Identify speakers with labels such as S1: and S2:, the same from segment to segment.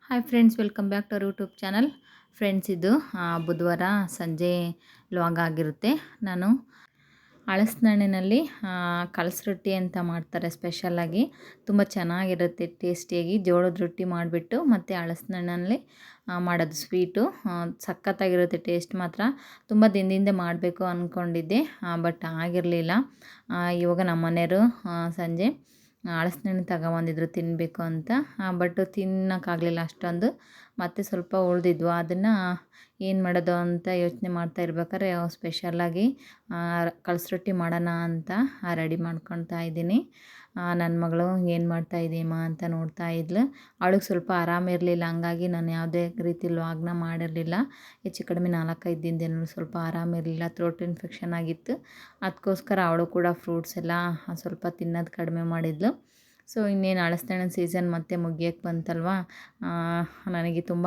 S1: Hi friends, welcome back to our YouTube channel. Friends, ಇದು ಬುಧವಾರ ಸಂಜೆ ಲಾಗ್ ಆಗಿರುತ್ತೆ. ನಾನು ಹಳಸಿನಣ್ಣಿನಲ್ಲಿ ಕಳಸ ರೊಟ್ಟಿ ಅಂತ ಮಾಡ್ತಾರೆ ಸ್ಪೆಷಲ್ಲಾಗಿ. ತುಂಬ ಚೆನ್ನಾಗಿರುತ್ತೆ ಟೇಸ್ಟಿಯಾಗಿ. ಜೋಳದ ರೊಟ್ಟಿ ಮಾಡಿಬಿಟ್ಟು ಮತ್ತು ಹಳಸಿನಣ್ಣಲ್ಲಿ ಮಾಡೋದು ಸ್ವೀಟು. ಸಖತ್ತಾಗಿರುತ್ತೆ ಟೇಸ್ಟ್ ಮಾತ್ರ. ತುಂಬ ದಿನದಿಂದ ಮಾಡಬೇಕು ಅಂದ್ಕೊಂಡಿದ್ದೆ, ಬಟ್ ಆಗಿರಲಿಲ್ಲ. ಇವಾಗ ನಮ್ಮ ಮನೆಯವರು ಸಂಜೆ ಹಳಸಿನಣ್ಣು ತಗೊಬಂದಿದ್ರು ತಿನ್ನಬೇಕು ಅಂತ. ಬಟ್ ತಿನ್ನೋಕ್ಕಾಗಲಿಲ್ಲ ಅಷ್ಟೊಂದು. ಮತ್ತು ಸ್ವಲ್ಪ ಉಳಿದಿದ್ವು. ಅದನ್ನು ಏನು ಮಾಡೋದು ಅಂತ ಯೋಚನೆ ಮಾಡ್ತಾ ಇರ್ಬೇಕಾದ್ರೆ ಸ್ಪೆಷಲ್ಲಾಗಿ ಕಳಸ ರೊಟ್ಟಿ ಮಾಡೋಣ ಅಂತ ರೆಡಿ ಮಾಡ್ಕೊಳ್ತಾ ಇದ್ದೀನಿ. ನನ್ನ ಮಗಳು ಏನು ಮಾಡ್ತಾ ಇದೀಯಮ್ಮ ಅಂತ ನೋಡ್ತಾ ಇದ್ಲು. ಅವಳಿಗೆ ಸ್ವಲ್ಪ ಆರಾಮಿರಲಿಲ್ಲ, ಹಂಗಾಗಿ ನಾನು ಯಾವುದೇ ರೀತಿ ವ್ಲಾಗ್ನ ಮಾಡಿರಲಿಲ್ಲ. ಹೆಚ್ಚು ಕಡಿಮೆ 4-5 ದಿನದಿಂದ ಸ್ವಲ್ಪ ಆರಾಮಿರಲಿಲ್ಲ, ಥ್ರೋಟ್ ಇನ್ಫೆಕ್ಷನ್ ಆಗಿತ್ತು. ಅದಕ್ಕೋಸ್ಕರ ಅವಳು ಕೂಡ ಫ್ರೂಟ್ಸ್ ಎಲ್ಲ ಸ್ವಲ್ಪ ತಿನ್ನೋದು ಕಡಿಮೆ ಮಾಡಿದ್ಲು. ಸೊ ಇನ್ನೇನು ಹಳಸಿನಣ್ಣಿನ ಸೀಸನ್ ಮತ್ತೆ ಮುಗಿಯೋಕ್ಕೆ ಬಂತಲ್ವ. ನನಗೆ ತುಂಬ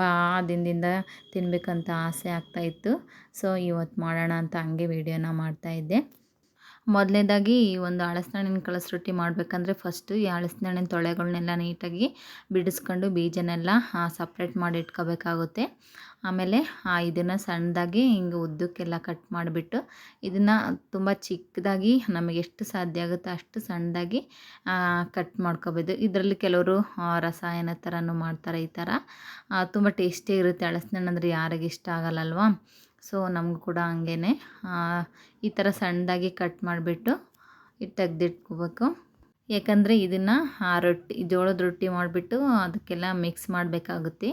S1: ದಿನದಿಂದ ತಿನ್ನಬೇಕಂತ ಆಸೆ ಆಗ್ತಾಯಿತ್ತು. ಸೊ ಇವತ್ತು ಮಾಡೋಣ ಅಂತ ಹಂಗೆ ವೀಡಿಯೋನ ಮಾಡ್ತಾಯಿದ್ದೆ. ಮೊದಲನೇದಾಗಿ ಈ ಒಂದು ಹಳಸಿನಣ್ಣಿನ ಕಳಸ ರೊಟ್ಟಿ ಮಾಡಬೇಕಂದ್ರೆ ಫಸ್ಟು ಈ ಹಳಸಿನಣ್ಣಿನ ತೊಳೆಗಳನ್ನೆಲ್ಲ ನೀಟಾಗಿ ಬಿಡಿಸ್ಕೊಂಡು ಬೀಜನೆಲ್ಲ ಸಪ್ರೇಟ್ ಮಾಡಿ ಇಟ್ಕೋಬೇಕಾಗುತ್ತೆ. ಆಮೇಲೆ ಇದನ್ನು ಸಣ್ಣದಾಗಿ ಹಿಂಗೆ ಉದ್ದಕ್ಕೆಲ್ಲ ಕಟ್ ಮಾಡಿಬಿಟ್ಟು ಇದನ್ನು ತುಂಬ ಚಿಕ್ಕದಾಗಿ ನಮಗೆ ಎಷ್ಟು ಸಾಧ್ಯ ಆಗುತ್ತೋ ಅಷ್ಟು ಸಣ್ಣದಾಗಿ ಕಟ್ ಮಾಡ್ಕೋಬೋದು. ಇದರಲ್ಲಿ ಕೆಲವರು ರಸಾಯನ ಥರನೂ ಮಾಡ್ತಾರೆ. ಈ ಥರ ತುಂಬ ಟೇಸ್ಟಿಯಾಗಿರುತ್ತೆ. ಹಳಸಿನಣ್ಣು ಅಂದರೆ ಯಾರಿಗೆ ಇಷ್ಟ ಆಗಲ್ಲಲ್ವ. ಸೊ ನಮಗೂ ಕೂಡ ಹಂಗೇ ಈ ಥರ ಸಣ್ಣದಾಗಿ ಕಟ್ ಮಾಡಿಬಿಟ್ಟು ಇದು ತೆಗೆದಿಟ್ಕೋಬೇಕು. ಯಾಕಂದರೆ ಇದನ್ನು ಜೋಳದ ರೊಟ್ಟಿ ಮಾಡಿಬಿಟ್ಟು ಅದಕ್ಕೆಲ್ಲ ಮಿಕ್ಸ್ ಮಾಡಬೇಕಾಗುತ್ತೆ.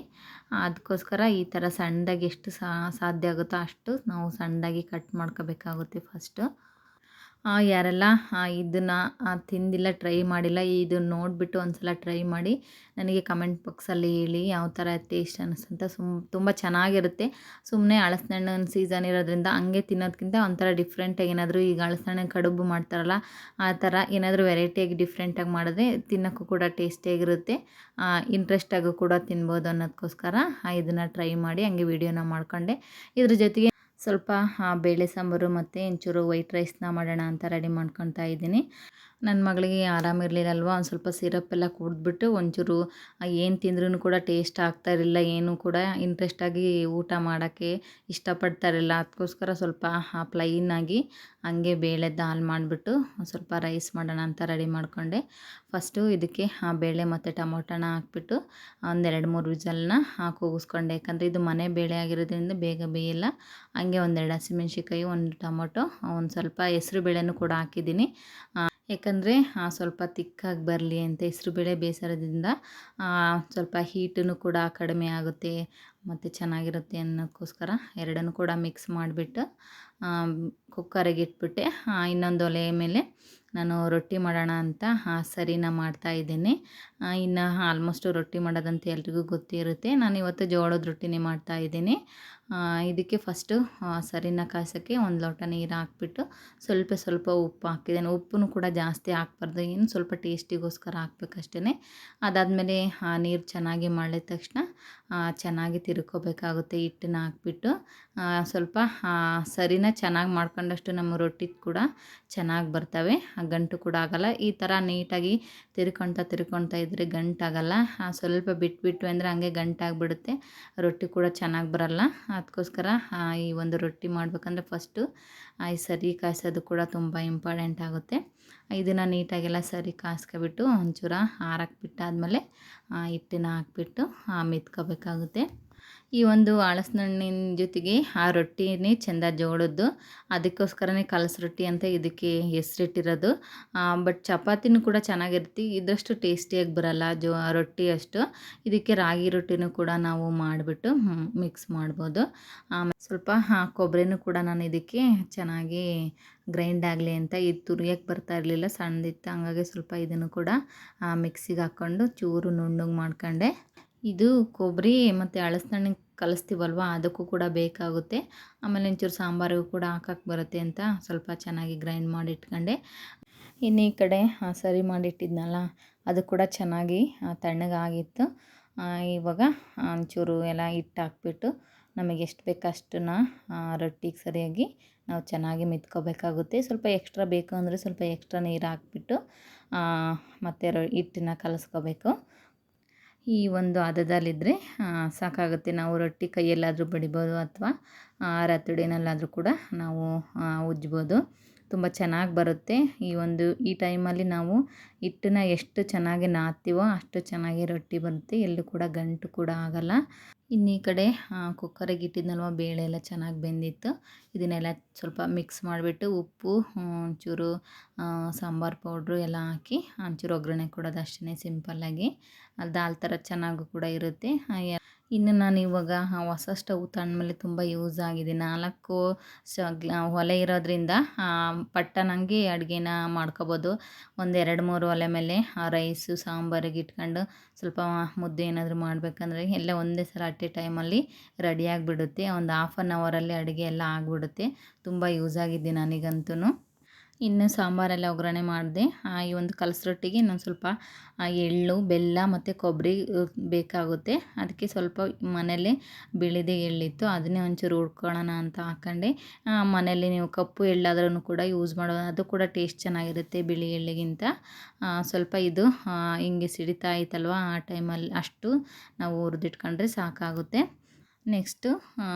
S1: ಅದಕ್ಕೋಸ್ಕರ ಈ ಥರ ಸಣ್ಣದಾಗಿ ಎಷ್ಟು ಸಾಧ್ಯ ಆಗುತ್ತೋ ಅಷ್ಟು ನಾವು ಸಣ್ಣದಾಗಿ ಕಟ್ ಮಾಡ್ಕೋಬೇಕಾಗುತ್ತೆ ಫಸ್ಟು. ಯಾರೆಲ್ಲ ಇದನ್ನು ತಿಂದಿಲ್ಲ, ಟ್ರೈ ಮಾಡಿಲ್ಲ, ಇದನ್ನು ನೋಡಿಬಿಟ್ಟು ಒಂದು ಸಲ ಟ್ರೈ ಮಾಡಿ ನನಗೆ ಕಮೆಂಟ್ ಬಾಕ್ಸಲ್ಲಿ ಹೇಳಿ ಯಾವ ಥರ ಟೇಸ್ಟ್ ಅನ್ನಿಸ್ತಂತ. ತುಂಬ ಚೆನ್ನಾಗಿರುತ್ತೆ. ಸುಮ್ಮನೆ ಹಳಸಿನಣ್ಣಿನ ಸೀಸನ್ ಇರೋದ್ರಿಂದ ಹಂಗೆ ತಿನ್ನೋದಕ್ಕಿಂತ ಒಂಥರ ಡಿಫ್ರೆಂಟಾಗಿ ಏನಾದರೂ, ಈಗ ಹಳಸಿನಣ್ಣಿನ ಕಡುಬು ಮಾಡ್ತಾರಲ್ಲ ಆ ಥರ ಏನಾದರೂ ವೆರೈಟಿಯಾಗಿ ಡಿಫ್ರೆಂಟಾಗಿ ಮಾಡಿದ್ರೆ ತಿನ್ನೋಕ್ಕೂ ಕೂಡ ಟೇಸ್ಟಿಯಾಗಿರುತ್ತೆ, ಇಂಟ್ರೆಸ್ಟಾಗೂ ಕೂಡ ತಿನ್ಬೋದು ಅನ್ನೋದಕ್ಕೋಸ್ಕರ ಇದನ್ನು ಟ್ರೈ ಮಾಡಿ ಹಂಗೆ ವೀಡಿಯೋನ ಮಾಡಿಕೊಂಡೆ. ಇದ್ರ ಜೊತೆಗೆ ಸ್ವಲ್ಪ ಬೇಳೆ ಸಾಂಬಾರು ಮತ್ತು ಒಂಚೂರು ವೈಟ್ ರೈಸ್ನ ಮಾಡೋಣ ಅಂತ ರೆಡಿ ಮಾಡ್ಕೊತಾ ಇದ್ದೀನಿ. ನನ್ನ ಮಗಳಿಗೆ ಆರಾಮಿರಲಿಲ್ಲಲ್ವ, ಒಂದು ಸ್ವಲ್ಪ ಸಿರಪ್ಪೆಲ್ಲ ಕುಡಿದ್ಬಿಟ್ಟು ಒಂಚೂರು ಏನು ತಿಂದ್ರೂ ಕೂಡ ಟೇಸ್ಟ್ ಆಗ್ತಾಯಿರಲಿಲ್ಲ, ಏನೂ ಕೂಡ ಇಂಟ್ರೆಸ್ಟಾಗಿ ಊಟ ಮಾಡೋಕ್ಕೆ ಇಷ್ಟಪಡ್ತಾ ಇರಲಿಲ್ಲ. ಅದಕ್ಕೋಸ್ಕರ ಸ್ವಲ್ಪ ಪ್ಲೈನಾಗಿ ಹಂಗೆ ಬೇಳೆ ದಾಲ್ ಮಾಡಿಬಿಟ್ಟು ಸ್ವಲ್ಪ ರೈಸ್ ಮಾಡೋಣ ಅಂತ ರೆಡಿ ಮಾಡಿಕೊಂಡೆ. ಫಸ್ಟು ಇದಕ್ಕೆ ಬೇಳೆ ಮತ್ತು ಟೊಮೊಟೊನ ಹಾಕ್ಬಿಟ್ಟು ಒಂದು 2-3 ವಿಸಲ್ನ ಕೂಗಿಸ್ಕೊಂಡೆ. ಯಾಕಂದರೆ ಇದು ಮನೆ ಬೇಳೆ ಆಗಿರೋದ್ರಿಂದ ಬೇಗ ಬೇಯಲ್ಲ. ಹಂಗೆ 1-2 ಹಸಿಮೆಣ್ಸಿಕಾಯಿ, 1 ಟೊಮೊಟೊ, ಒಂದು ಸ್ವಲ್ಪ ಹೆಸ್ರು ಬೇಳೆನೂ ಕೂಡ ಹಾಕಿದ್ದೀನಿ. ಯಾಕಂದರೆ ಸ್ವಲ್ಪ ತಿಕ್ಕಾಗಿ ಬರಲಿ ಅಂತ. ಹೆಸ್ರುಬೇಳೆ ಬೇಯಿಸೋದ್ರಿಂದ ಸ್ವಲ್ಪ ಹೀಟೂ ಕೂಡ ಕಡಿಮೆ ಆಗುತ್ತೆ ಮತ್ತು ಚೆನ್ನಾಗಿರುತ್ತೆ ಅನ್ನೋದಕ್ಕೋಸ್ಕರ ಎರಡನ್ನೂ ಕೂಡ ಮಿಕ್ಸ್ ಮಾಡಿಬಿಟ್ಟು ಕುಕ್ಕರಿಗೆ ಇಟ್ಬಿಟ್ಟೆ. ಇನ್ನೊಂದು ಒಲೆ ಮೇಲೆ ನಾನು ರೊಟ್ಟಿ ಮಾಡೋಣ ಅಂತ ಸರಿನ ಮಾಡ್ತಾಯಿದ್ದೀನಿ. ಇನ್ನು ಆಲ್ಮೋಸ್ಟು ರೊಟ್ಟಿ ಮಾಡೋದಂತ ಎಲ್ರಿಗೂ ಗೊತ್ತಿರುತ್ತೆ. ನಾನು ಇವತ್ತು ಜೋಳದ ರೊಟ್ಟಿನೇ ಮಾಡ್ತಾಯಿದ್ದೀನಿ. ಇದಕ್ಕೆ ಫಸ್ಟು ಸರಿನ ಕಾಯ್ಸೋಕ್ಕೆ 1 ಲೋಟ ನೀರು ಹಾಕ್ಬಿಟ್ಟು ಸ್ವಲ್ಪ ಉಪ್ಪು ಹಾಕಿದ್ದೇನೆ. ಉಪ್ಪು ಕೂಡ ಜಾಸ್ತಿ ಹಾಕ್ಬಾರ್ದು, ಏನು ಸ್ವಲ್ಪ ಟೇಸ್ಟಿಗೋಸ್ಕರ ಹಾಕ್ಬೇಕಷ್ಟೇ. ಅದಾದಮೇಲೆ ನೀರು ಚೆನ್ನಾಗಿ ಮಳ್ಳಿದ ತಕ್ಷಣ ಚೆನ್ನಾಗಿ ತಿರ್ಕೋಬೇಕಾಗುತ್ತೆ. ಹಿಟ್ಟನ್ನ ಹಾಕ್ಬಿಟ್ಟು ಸ್ವಲ್ಪ ಸರಿನ ಚೆನ್ನಾಗಿ ಮಾಡ್ಕೊಂಡಷ್ಟು ನಮ್ಮ ರೊಟ್ಟಿ ಕೂಡ ಚೆನ್ನಾಗಿ ಬರ್ತವೆ, ಗಂಟು ಕೂಡ ಆಗೋಲ್ಲ. ಈ ಥರ ನೀಟಾಗಿ ತಿರ್ಕೊತಾ ಇದ್ದರೆ ಗಂಟಾಗಲ್ಲ. ಸ್ವಲ್ಪ ಬಿಟ್ಬಿಟ್ಟು ಅಂದರೆ ಹಂಗೆ ಗಂಟಾಗಿಬಿಡುತ್ತೆ, ರೊಟ್ಟಿ ಕೂಡ ಚೆನ್ನಾಗಿ ಬರಲ್ಲ. ಅದಕ್ಕೋಸ್ಕರ ಈ ಒಂದು ರೊಟ್ಟಿ ಮಾಡಬೇಕಂದ್ರೆ ಫಸ್ಟು ಈ ಸರಿ ಕಾಯಿಸೋದು ಕೂಡ ತುಂಬ ಇಂಪಾರ್ಟೆಂಟ್ ಆಗುತ್ತೆ. ಇದನ್ನು ನೀಟಾಗೆಲ್ಲ ಸರಿ ಕಾಯಿಸ್ಕೊಬಿಟ್ಟು ಒಂಚೂರು ಆರಕ್ಕೆ ಬಿಟ್ಟಾದಮೇಲೆ ಹಿಟ್ಟನ್ನ ಹಾಕ್ಬಿಟ್ಟು ಮೆತ್ಕೋಬೇಕಾಗುತ್ತೆ. ಈ ಒಂದು ಹಳಸಿನಣ್ಣಿನ ಜೊತೆಗೆ ಆ ರೊಟ್ಟಿನೇ ಚೆಂದ ಜೋಳದ್ದು, ಅದಕ್ಕೋಸ್ಕರನೇ ಕಳಸ ರೊಟ್ಟಿ ಅಂತ ಇದಕ್ಕೆ ಹೆಸರಿಟ್ಟಿರೋದು. ಬಟ್ ಚಪಾತಿನೂ ಕೂಡ ಚೆನ್ನಾಗಿರುತ್ತೆ, ಇದಷ್ಟು ಟೇಸ್ಟಿಯಾಗಿ ಬರಲ್ಲ ರೊಟ್ಟಿ ಅಷ್ಟು. ಇದಕ್ಕೆ ರಾಗಿ ರೊಟ್ಟಿನೂ ಕೂಡ ನಾವು ಮಾಡಿಬಿಟ್ಟು ಮಿಕ್ಸ್ ಮಾಡ್ಬೋದು. ಆಮೇಲೆ ಸ್ವಲ್ಪ ಕೊಬ್ಬರಿನೂ ಕೂಡ ನಾನು ಇದಕ್ಕೆ ಚೆನ್ನಾಗಿ ಗ್ರೈಂಡ್ ಆಗಲಿ ಅಂತ, ಇದು ತುರಿಯೋಕ್ಕೆ ಬರ್ತಾ ಇರಲಿಲ್ಲ, ಸಣ್ಣದಿತ್ತು, ಹಂಗಾಗಿ ಸ್ವಲ್ಪ ಇದನ್ನು ಕೂಡ ಮಿಕ್ಸಿಗೆ ಹಾಕ್ಕೊಂಡು ಚೂರು ನುಣ್ಣಗೆ ಮಾಡ್ಕೊಂಡೆ. ಇದು ಕೊಬ್ಬರಿ ಮತ್ತು ಹಳಸಿನಣ್ಣಿನ ಕಲಿಸ್ತೀವಲ್ವ ಅದಕ್ಕೂ ಕೂಡ ಬೇಕಾಗುತ್ತೆ. ಆಮೇಲೆ ಒಂಚೂರು ಸಾಂಬಾರಿಗೂ ಕೂಡ ಹಾಕಕ್ಕೆ ಬರುತ್ತೆ ಅಂತ ಸ್ವಲ್ಪ ಚೆನ್ನಾಗಿ ಗ್ರೈಂಡ್ ಮಾಡಿ ಇಟ್ಕೊಂಡೆ. ಇನ್ನು ಈ ಕಡೆ ಸರಿ ಮಾಡಿಟ್ಟಿದ್ನಲ್ಲ ಅದು ಕೂಡ ಚೆನ್ನಾಗಿ ತಣ್ಣಗಾಗಿತ್ತು. ಇವಾಗ ಒಂಚೂರು ಎಲ್ಲ ಹಿಟ್ಟು ಹಾಕ್ಬಿಟ್ಟು ನಮಗೆ ಎಷ್ಟು ಬೇಕೋ ಅಷ್ಟನ್ನು ರೊಟ್ಟಿಗೆ ಸರಿಯಾಗಿ ನಾವು ಚೆನ್ನಾಗಿ ಮೆತ್ಕೋಬೇಕಾಗುತ್ತೆ. ಸ್ವಲ್ಪ ಎಕ್ಸ್ಟ್ರಾ ಬೇಕು ಅಂದರೆ ಸ್ವಲ್ಪ ಎಕ್ಸ್ಟ್ರಾ ನೀರು ಹಾಕ್ಬಿಟ್ಟು ಮತ್ತು ಹಿಟ್ಟನ್ನ ಕಲಿಸ್ಕೋಬೇಕು. ಈ ಒಂದು ಹದದಲ್ಲಿದ್ದರೆ ಸಾಕಾಗುತ್ತೆ. ನಾವು ರೊಟ್ಟಿ ಕೈಯಲ್ಲಾದರೂ ಬಡಿಬೋದು ಅಥವಾ ರತುಡಿನಲ್ಲಾದರೂ ಕೂಡ ನಾವು ಉಜ್ಜ್ಬೋದು. ತುಂಬ ಚೆನ್ನಾಗಿ ಬರುತ್ತೆ. ಈ ಟೈಮಲ್ಲಿ ನಾವು ಹಿಟ್ಟನ್ನ ಎಷ್ಟು ಚೆನ್ನಾಗಿ ನಾದ್ತೀವೋ ಅಷ್ಟು ಚೆನ್ನಾಗಿ ರೊಟ್ಟಿ ಬರುತ್ತೆ. ಎಲ್ಲೂ ಕೂಡ ಗಂಟು ಕೂಡ ಆಗಲ್ಲ. ಇನ್ನು ಈ ಕಡೆ ಕುಕ್ಕರಿಗೆ ಇಟ್ಟಿದ್ನಲ್ವ, ಬೇಳೆ ಎಲ್ಲ ಚೆನ್ನಾಗಿ ಬೆಂದಿತ್ತು. ಇದನ್ನೆಲ್ಲ ಸ್ವಲ್ಪ ಮಿಕ್ಸ್ ಮಾಡಿಬಿಟ್ಟು ಉಪ್ಪು, ಒಂಚೂರು ಸಾಂಬಾರು ಪೌಡ್ರು ಎಲ್ಲ ಹಾಕಿ ಒಂಚೂರು ಒಗ್ಗರಣೆ ಕೊಡೋದು ಅಷ್ಟೇ ಸಿಂಪಲ್ಲಾಗಿ. ದಾಲ್ ಥರ ಚೆನ್ನಾಗೂ ಕೂಡ ಇರುತ್ತೆ. ಇನ್ನು ನಾನು ಇವಾಗ ಹೊಸ ಸ್ಟವ್ ತಂದಮೇಲೆ ತುಂಬ ಯೂಸ್ ಆಗಿದೆ. 4 ಒಲೆ ಇರೋದ್ರಿಂದ ಪಟ್ಟನಂಗೆ ಅಡುಗೆನ ಮಾಡ್ಕೊಬೋದು. ಒಂದು 2-3 ಒಲೆ ಮೇಲೆ ರೈಸು ಸಾಂಬಾರಿಗೆ ಇಟ್ಕೊಂಡು ಸ್ವಲ್ಪ ಮುದ್ದೆ ಏನಾದರೂ ಮಾಡಬೇಕಂದ್ರೆ ಎಲ್ಲ ಒಂದೇ ಸಲ ಅಟ್ ಎ ಟೈಮಲ್ಲಿ ರೆಡಿಯಾಗಿಬಿಡುತ್ತೆ. ಒಂದು ಹಾಫ್ ಆನ್ ಅವರಲ್ಲಿ ಅಡುಗೆ ಎಲ್ಲ ಆಗಿಬಿಡುತ್ತೆ. ತುಂಬ ಯೂಸ್ ಆಗಿದೆ ನನಗಂತೂ. ಇನ್ನು ಸಾಂಬಾರೆಲ್ಲ ಒಗ್ಗರಣೆ ಮಾಡಿದೆ. ಈ ಒಂದು ಕಲಸಿ ಇನ್ನೊಂದು ಸ್ವಲ್ಪ ಎಳ್ಳು, ಬೆಲ್ಲ ಮತ್ತು ಕೊಬ್ಬರಿ ಬೇಕಾಗುತ್ತೆ. ಅದಕ್ಕೆ ಸ್ವಲ್ಪ ಮನೇಲಿ ಬಿಳಿದೆ ಎಳ್ಳಿತ್ತು, ಅದನ್ನೇ ಒಂಚೂರು ಹುರ್ಕೊಳ್ಳೋಣ ಅಂತ ಹಾಕ್ಕೊಂಡೆ. ಮನೇಲಿ ನೀವು ಕಪ್ಪು ಎಳ್ಳಾದ್ರೂ ಕೂಡ ಯೂಸ್ ಮಾಡೋದು, ಅದು ಕೂಡ ಟೇಸ್ಟ್ ಚೆನ್ನಾಗಿರುತ್ತೆ ಬಿಳಿ ಎಳ್ಳಿಗಿಂತ. ಸ್ವಲ್ಪ ಇದು ಹಿಂಗೆ ಸಿಡಿತಾ ಇತ್ತಲ್ವ, ಆ ಟೈಮಲ್ಲಿ ಅಷ್ಟು ನಾವು ಹುರಿದಿಟ್ಕೊಂಡ್ರೆ ಸಾಕಾಗುತ್ತೆ. ನೆಕ್ಸ್ಟು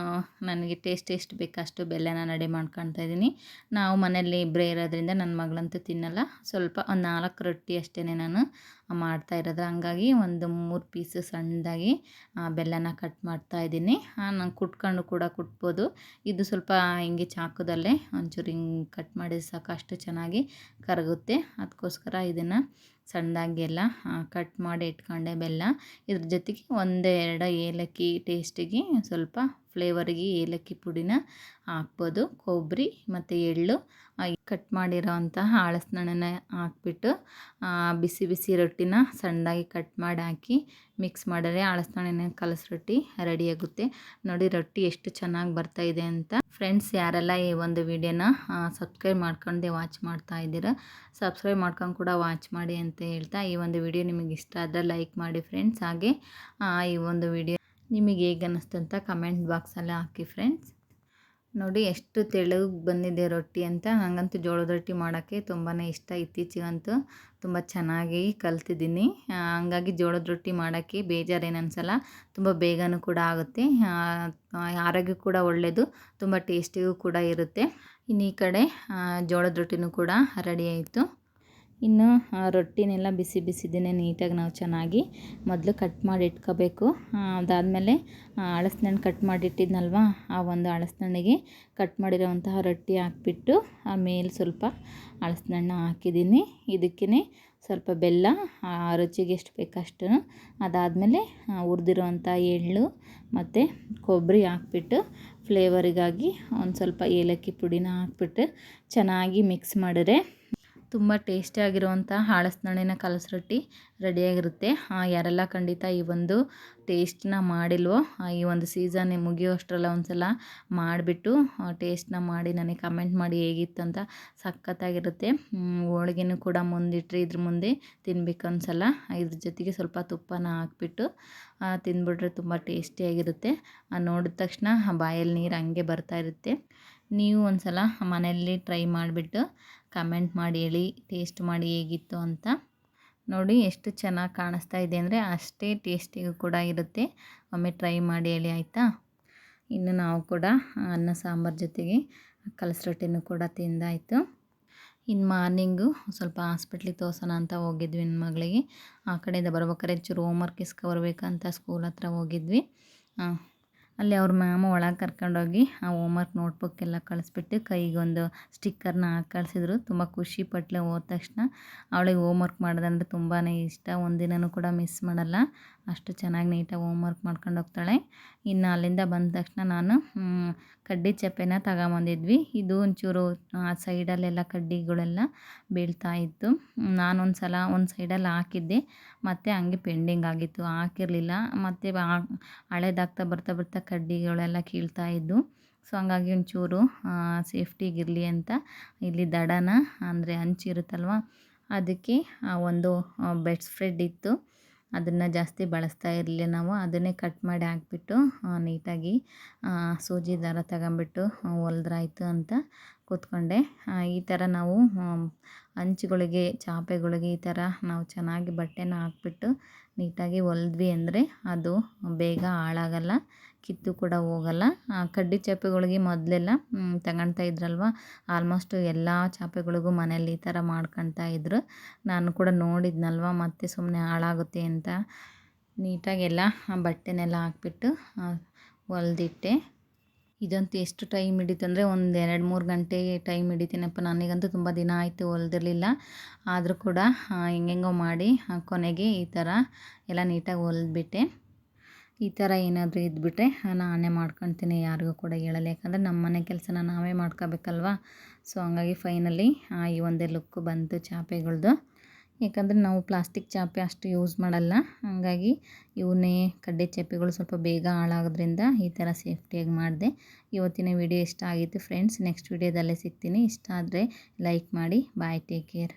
S1: ನನಗೆ ಟೇಸ್ಟ್ ಎಷ್ಟು ಬೇಕು ಅಷ್ಟು ಬೆಲ್ಲನ ರೆಡಿ ಮಾಡ್ಕೊಳ್ತಾ ಇದ್ದೀನಿ. ನಾವು ಮನೆಯಲ್ಲಿ ಇಬ್ಬರೇ ಇರೋದ್ರಿಂದ ನನ್ನ ಮಗಳಂತೂ ತಿನ್ನಲ್ಲ. ಸ್ವಲ್ಪ ಒಂದು 4 ರೊಟ್ಟಿ ಅಷ್ಟೇ ನಾನು ಮಾಡ್ತಾ ಇರೋದು. ಹಂಗಾಗಿ ಒಂದು 3 ಪೀಸು ಸಣ್ಣದಾಗಿ ಬೆಲ್ಲನ ಕಟ್ ಮಾಡ್ತಾ ಇದ್ದೀನಿ. ನಾನು ಕುಟ್ಕೊಂಡು ಕೂಡ ಕುಟ್ಬೋದು. ಇದು ಸ್ವಲ್ಪ ಹಿಂಗೆ ಚಾಕುದಲ್ಲೇ ಒಂಚೂರು ಹಿಂಗೆ ಕಟ್ ಮಾಡಿದ್ರೆ ಸಾಕು, ಅಷ್ಟು ಚೆನ್ನಾಗಿ ಕರಗುತ್ತೆ. ಅದಕ್ಕೋಸ್ಕರ ಇದನ್ನು ಸಣ್ಣದಾಗಿ ಎಲ್ಲ ಕಟ್ ಮಾಡಿ ಇಟ್ಕೊಂಡೆ ಬೆಲ್ಲ. ಇದ್ರ ಜೊತೆಗೆ 1-2 ಏಲಕ್ಕಿ ಟೇಸ್ಟಿಗೆ, ಸ್ವಲ್ಪ ಫ್ಲೇವರಿಗೆ ಏಲಕ್ಕಿ ಪುಡಿನ ಹಾಕ್ಬೋದು. ಕೊಬ್ಬರಿ ಮತ್ತು ಎಳ್ಳು, ಕಟ್ ಮಾಡಿರೋವಂತಹ ಹಲಸಿನಣ್ಣನ ಹಾಕ್ಬಿಟ್ಟು ಬಿಸಿ ಬಿಸಿ ರೊಟ್ಟಿನ ಸಣ್ಣದಾಗಿ ಕಟ್ ಮಾಡಿ ಹಾಕಿ ಮಿಕ್ಸ್ ಮಾಡಿದ್ರೆ ಹಲಸಿನಣ್ಣನ ಕಲಸಿ ರೊಟ್ಟಿ ರೆಡಿಯಾಗುತ್ತೆ. ನೋಡಿ ರೊಟ್ಟಿ ಎಷ್ಟು ಚೆನ್ನಾಗಿ ಬರ್ತಾಯಿದೆ ಅಂತ. ಫ್ರೆಂಡ್ಸ್, ಯಾರೆಲ್ಲ ಈ ಒಂದು ವಿಡಿಯೋನ ಸಬ್ಸ್ಕ್ರೈಬ್ ಮಾಡ್ಕೊಂಡೆ ವಾಚ್ ಮಾಡ್ತಾ ಇದ್ದೀರಾ, ಸಬ್ಸ್ಕ್ರೈಬ್ ಮಾಡ್ಕೊಂಡು ಕೂಡ ವಾಚ್ ಮಾಡಿ ಅಂತ ಹೇಳ್ತಾ, ಈ ಒಂದು ವಿಡಿಯೋ ನಿಮಗೆ ಇಷ್ಟ ಆದರೆ ಲೈಕ್ ಮಾಡಿ ಫ್ರೆಂಡ್ಸ್. ಹಾಗೆ ಈ ಒಂದು ವಿಡಿಯೋ ನಿಮಗೆ ಹೇಗೆ ಅನ್ನಿಸ್ತು ಅಂತ ಕಮೆಂಟ್ ಬಾಕ್ಸಲ್ಲಿ ಹಾಕಿ ಫ್ರೆಂಡ್ಸ್. ನೋಡಿ ಎಷ್ಟು ತೆಳ್ಳಗೆ ಬಂದಿದೆ ರೊಟ್ಟಿ ಅಂತ. ನನಗಂತೂ ಜೋಳದ ರೊಟ್ಟಿ ಮಾಡೋಕ್ಕೆ ತುಂಬಾ ಇಷ್ಟ. ಇತ್ತೀಚೆಗಂತೂ ತುಂಬ ಚೆನ್ನಾಗಿ ಕಲ್ತಿದ್ದೀನಿ. ಹಂಗಾಗಿ ಜೋಳದ ರೊಟ್ಟಿ ಮಾಡೋಕ್ಕೆ ಬೇಜಾರೇನು ಅನಿಸಲ್ಲ. ತುಂಬ ಬೇಗನೂ ಕೂಡ ಆಗುತ್ತೆ. ಆರೋಗ್ಯಕ್ಕೂ ಕೂಡ ಒಳ್ಳೆಯದು, ತುಂಬ ಟೇಸ್ಟಿಗೂ ಕೂಡ ಇರುತ್ತೆ. ಇನ್ನು ಈ ಕಡೆ ಜೋಳದ ರೊಟ್ಟಿನೂ ಕೂಡ ರೆಡಿ ಆಯಿತು. ಇನ್ನು ರೊಟ್ಟಿನೆಲ್ಲ ಬಿಸಿ ಬಿಸಿದೇ ನೀಟಾಗಿ ನಾವು ಚೆನ್ನಾಗಿ ಮೊದಲು ಕಟ್ ಮಾಡಿ ಇಟ್ಕೋಬೇಕು. ಅದಾದಮೇಲೆ ಹಲಸಿನಣ್ಣು ಕಟ್ ಮಾಡಿಟ್ಟಿದ್ನಲ್ವ, ಆ ಒಂದು ಹಲಸಿನಣ್ಣಿಗೆ ಕಟ್ ಮಾಡಿರೋವಂತಹ ರೊಟ್ಟಿ ಹಾಕ್ಬಿಟ್ಟು ಆಮೇಲೆ ಸ್ವಲ್ಪ ಹಲಸಿನಣ್ಣು ಹಾಕಿದ್ದೀನಿ. ಇದಕ್ಕೇ ಸ್ವಲ್ಪ ಬೆಲ್ಲ, ರುಚಿಗೆ ಎಷ್ಟು ಬೇಕಷ್ಟು. ಅದಾದಮೇಲೆ ಹುರಿದಿರೋವಂಥ ಎಳ್ಳು ಮತ್ತು ಕೊಬ್ಬರಿ ಹಾಕ್ಬಿಟ್ಟು ಫ್ಲೇವರಿಗಾಗಿ ಒಂದು ಸ್ವಲ್ಪ ಏಲಕ್ಕಿ ಪುಡಿನ ಹಾಕ್ಬಿಟ್ಟು ಚೆನ್ನಾಗಿ ಮಿಕ್ಸ್ ಮಾಡಿದ್ರೆ ತುಂಬ ಟೇಸ್ಟಿಯಾಗಿರುವಂಥ ಹಲಸಿನಣ್ಣಿನ ಕಲಸಿ ರೊಟ್ಟಿ ರೆಡಿಯಾಗಿರುತ್ತೆ. ಯಾರೆಲ್ಲ ಖಂಡಿತ ಈ ಒಂದು ಟೇಸ್ಟನ್ನ ಮಾಡಿಲ್ವೋ, ಈ ಒಂದು ಸೀಸನ್ ಮುಗಿಯೋಷ್ಟರಲ್ಲ ಒಂದು ಸಲ ಮಾಡಿಬಿಟ್ಟು ಟೇಸ್ಟನ್ನ ಮಾಡಿ ನನಗೆ ಕಮೆಂಟ್ ಮಾಡಿ ಹೇಗಿತ್ತು ಅಂತ. ಸಖತ್ತಾಗಿರುತ್ತೆ. ಹೋಳಿಗೆನೂ ಕೂಡ ಮುಂದಿಟ್ಟರೆ ಇದ್ರ ಮುಂದೆ ತಿನ್ಬೇಕು ಅನ್ಸಲ್ಲ. ಇದ್ರ ಜೊತೆಗೆ ಸ್ವಲ್ಪ ತುಪ್ಪನ ಹಾಕ್ಬಿಟ್ಟು ತಿಂದ್ಬಿಟ್ರೆ ತುಂಬ ಟೇಸ್ಟಿಯಾಗಿರುತ್ತೆ. ನೋಡಿದ ತಕ್ಷಣ ಬಾಯಲ್ಲಿ ನೀರು ಹಂಗೆ ಬರ್ತಾಯಿರುತ್ತೆ. ನೀವು ಒಂದು ಸಲ ಮನೆಯಲ್ಲಿ ಟ್ರೈ ಮಾಡಿಬಿಟ್ಟು ಕಮೆಂಟ್ ಮಾಡಿ ಹೇಳಿ, ಟೇಸ್ಟ್ ಮಾಡಿ ಹೇಗಿತ್ತು ಅಂತ. ನೋಡಿ ಎಷ್ಟು ಚೆನ್ನಾಗಿ ಕಾಣಿಸ್ತಾ ಇದೆ ಅಂದರೆ ಅಷ್ಟೇ ಟೇಸ್ಟಿಗೂ ಕೂಡ ಇರುತ್ತೆ. ಒಮ್ಮೆ ಟ್ರೈ ಮಾಡಿ ಹೇಳಿ ಆಯಿತಾ. ಇನ್ನು ನಾವು ಕೂಡ ಅನ್ನ ಸಾಂಬಾರು ಜೊತೆಗೆ ಕಲಸಿ ರೊಟ್ಟಿನೂ ಕೂಡ ತಿಂದಾಯಿತು. ಇನ್ನು ಮಾರ್ನಿಂಗು ಸ್ವಲ್ಪ ಹಾಸ್ಪಿಟ್ಲಿಗೆ ತೋರ್ಸೋಣ ಅಂತ ಹೋಗಿದ್ವಿ ನನ್ನ ಮಗಳಿಗೆ. ಆ ಕಡೆಯಿಂದ ಬರ್ಬೇಕಾದ್ರೆ ಚೂರು ಹೋಮ್ವರ್ಕ್ ಇಸ್ಕೊಬರ್ಬೇಕಂತ ಸ್ಕೂಲ್ ಹತ್ರ ಹೋಗಿದ್ವಿ. ಅಲ್ಲಿ ಅವ್ರ ಮ್ಯಾಮ್ ಒಳಗೆ ಕರ್ಕೊಂಡೋಗಿ ಆ ಹೋಮ್ವರ್ಕ್ ನೋಟ್ಬುಕ್ ಎಲ್ಲ ಕಳಿಸ್ಬಿಟ್ಟು ಕೈಗೊಂದು ಸ್ಟಿಕ್ಕರ್ನ ಹಾಕಿ ಕಳಿಸಿದ್ರು. ತುಂಬ ಖುಷಿ ಪಟ್ಲು ಹೋದ ತಕ್ಷಣ. ಅವಳಿಗೆ ಹೋಮ್ವರ್ಕ್ ಮಾಡೋದಂದ್ರೆ ತುಂಬಾ ಇಷ್ಟ. ಒಂದಿನನೂ ಕೂಡ ಮಿಸ್ ಮಾಡಲ್ಲ. ಅಷ್ಟು ಚೆನ್ನಾಗಿ ನೀಟಾಗಿ ಹೋಮ್ವರ್ಕ್ ಮಾಡ್ಕೊಂಡು ಹೋಗ್ತಾಳೆ. ಇನ್ನು ಅಲ್ಲಿಂದ ಬಂದ ತಕ್ಷಣ ನಾನು ಕಡ್ಡಿ ಚಪ್ಪೆನ ತಗೊಂಬಂದಿದ್ವಿ. ಇದು ಒಂಚೂರು ಸೈಡಲ್ಲೆಲ್ಲ ಕಡ್ಡಿಗಳೆಲ್ಲ ಬೀಳ್ತಾ ಇತ್ತು. ನಾನೊಂದು ಸಲ ಒಂದು ಸೈಡಲ್ಲಿ ಹಾಕಿದ್ದೆ, ಮತ್ತು ಹಂಗೆ ಪೆಂಡಿಂಗ್ ಆಗಿತ್ತು, ಹಾಕಿರಲಿಲ್ಲ. ಮತ್ತು ಹಳೇದಾಗ್ತಾ ಬರ್ತಾ ಬರ್ತಾ ಕಡ್ಡಿಗಳೆಲ್ಲ ಕೀಳ್ತಾ ಇದ್ದು. ಸೊ ಹಂಗಾಗಿ ಒಂಚೂರು ಸೇಫ್ಟಿಗಿರಲಿ ಅಂತ ಇಲ್ಲಿ ದಡನ ಅಂದರೆ ಹಂಚಿರುತ್ತಲ್ವ, ಅದಕ್ಕೆ ಒಂದು ಬೆಡ್ ಸ್ಪ್ರೆಡ್ ಇತ್ತು. ಅದನ್ನು ಜಾಸ್ತಿ ಬಳಸ್ತಾ ಇರಲಿಲ್ಲ ನಾವು. ಅದನ್ನೇ ಕಟ್ ಮಾಡಿ ಹಾಕ್ಬಿಟ್ಟು ನೀಟಾಗಿ ಸೂಜಿ ದಾರ ತಗೊಂಬಿಟ್ಟು ಹೊಲ್ದ್ರಾಯ್ತು ಅಂತ ಕೂತ್ಕೊಂಡೆ. ಈ ಥರ ನಾವು ಅಂಚುಗಳಿಗೆ ಚಾಪೆಗಳಿಗೆ ಈ ಥರ ನಾವು ಚೆನ್ನಾಗಿ ಬಟ್ಟೆನ ಹಾಕ್ಬಿಟ್ಟು ನೀಟಾಗಿ ಹೊಲ್ದ್ವಿ ಅಂದರೆ ಅದು ಬೇಗ ಹಾಳಾಗಲ್ಲ, ಕಿತ್ತು ಕೂಡ ಹೋಗಲ್ಲ. ಕಡ್ಡಿ ಚಾಪೆಗಳಿಗೆ ಮೊದಲೆಲ್ಲ ತಗೊಳ್ತಾ ಇದ್ರಲ್ವ, ಆಲ್ಮೋಸ್ಟು ಎಲ್ಲ ಚಾಪೆಗಳಿಗೂ ಮನೇಲಿ ಈ ಥರ ಮಾಡ್ಕೊಳ್ತಾ ಇದ್ರು. ನಾನು ಕೂಡ ನೋಡಿದ್ನಲ್ವ, ಮತ್ತೆ ಸುಮ್ಮನೆ ಹಾಳಾಗುತ್ತೆ ಅಂತ ನೀಟಾಗಿ ಎಲ್ಲ ಬಟ್ಟೆನೆಲ್ಲ ಹಾಕ್ಬಿಟ್ಟು ಹೊಲ್ದಿಟ್ಟೆ. ಇದಂತೂ ಎಷ್ಟು ಟೈಮ್ ಹಿಡಿತಂದರೆ ಒಂದು 2-3 ಗಂಟೆ ಟೈಮ್ ಹಿಡಿತೀನಪ್ಪ. ನನಗಂತೂ ತುಂಬ ದಿನ ಆಯಿತು ಹೊಲ್ದಿರಲಿಲ್ಲ. ಆದರೂ ಕೂಡ ಹೆಂಗೆಂಗೋ ಮಾಡಿ ಕೊನೆಗೆ ಈ ಥರ ಎಲ್ಲ ನೀಟಾಗಿ ಹೊಲ್ದ್ಬಿಟ್ಟೆ. ಈ ಥರ ಏನಾದರೂ ಇದ್ಬಿಟ್ರೆ ನಾನೇ ಮಾಡ್ಕೊಳ್ತೀನಿ, ಯಾರಿಗೂ ಕೂಡ ಹೇಳಲ್ಲ. ಯಾಕಂದರೆ ನಮ್ಮ ಮನೆ ಕೆಲಸನ ನಾವೇ ಮಾಡ್ಕೋಬೇಕಲ್ವ. ಸೊ ಹಂಗಾಗಿ ಫೈನಲಿ ಈ ಒಂದೇ ಲುಕ್ ಬಂತು ಚಾಪೆಗಳ್ದು. ಯಾಕಂದರೆ ನಾವು ಪ್ಲಾಸ್ಟಿಕ್ ಚಾಪೆ ಅಷ್ಟು ಯೂಸ್ ಮಾಡಲ್ಲ, ಹಾಗಾಗಿ ಇವನ್ನೇ ಕಡ್ಡಿ ಚಾಪೆಗಳು ಸ್ವಲ್ಪ ಬೇಗ ಹಾಳಾಗೋದ್ರಿಂದ ಈ ಥರ ಸೇಫ್ಟಿಯಾಗಿ ಮಾಡಿದೆ. ಇವತ್ತಿನ ವಿಡಿಯೋ ಇಷ್ಟ ಆಗಿತ್ತು ಫ್ರೆಂಡ್ಸ್. ನೆಕ್ಸ್ಟ್ ವಿಡಿಯೋದಲ್ಲೇ ಸಿಗ್ತೀನಿ. ಇಷ್ಟ ಆದರೆ ಲೈಕ್ ಮಾಡಿ. ಬಾಯ್, ಟೇಕ್ ಕೇರ್.